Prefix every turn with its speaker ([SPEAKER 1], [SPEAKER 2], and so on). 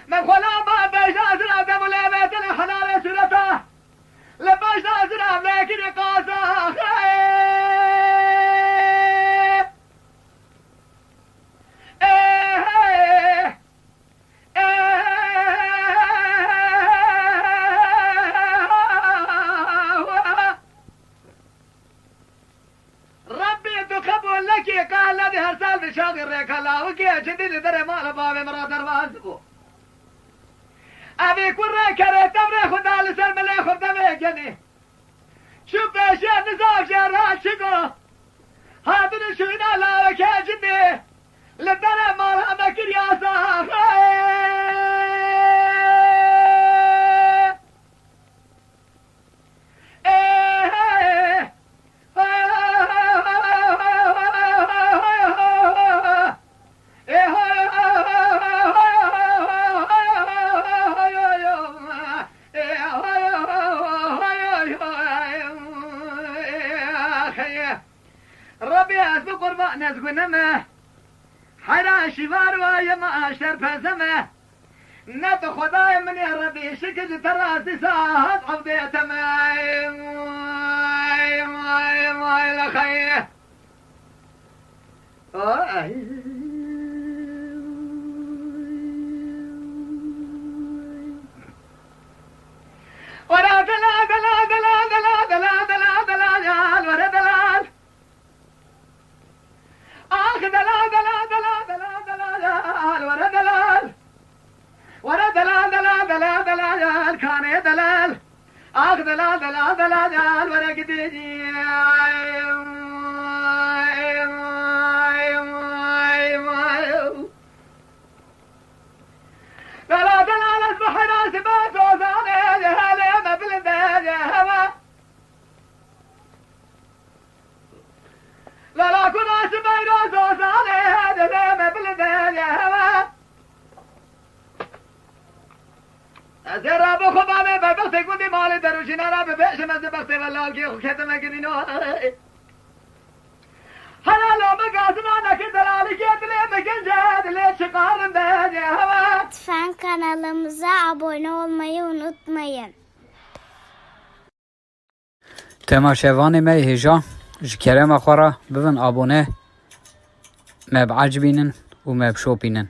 [SPEAKER 1] من خلا ما بيش أزرع دم لبيت الحلال سرته لبيش أزرع لكن قاسا ربي تقبل لك قال الذي هرسال بشاغر ريك الله وكي جديد دري مال بابي مرا دروازبو ابي كره كره تمري خدا لسر ملي خدا ميجني شوف بشي نزاف شهرات شكو هادن شوينا لا وكي جدي لدري مال همكر يا صاحي ربي أسبق قربان نزقنمه حرا شفار ويما أشتر فزمه نت خداي من يا ربي شكل تراسي ساعات عبديت ماي لخيه ورا دلال دلال دلال دلال دلال دلال دلال ورا دلال آخ دلال دلال دلال دلال دلال ورا دلال ورا دلال دلال دلال دلال كان دلال آخ دلال دلال دلال ورا قديدي دلال دلال اصبح راسي بات وزاني لهالي ما بالبيت يا هوا لا لا كن راسي بيروس وزاني هذا ما بالبيت يا هوا أزرع بخبامي ببختي كنتي مالي دروشي نرى ببيش من زبختي والله الكي خكتما كدينو هلا لو مقاسنا نكي دلالي كيتلي مكنجاد ليش قارن بيت يا هوا
[SPEAKER 2] Lütfen kanalımıza abone olmayı unutmayın.
[SPEAKER 3] تماشاوان ما هجا جكرم خورا ببن ابونه ما بعجبينن وما بشوبينن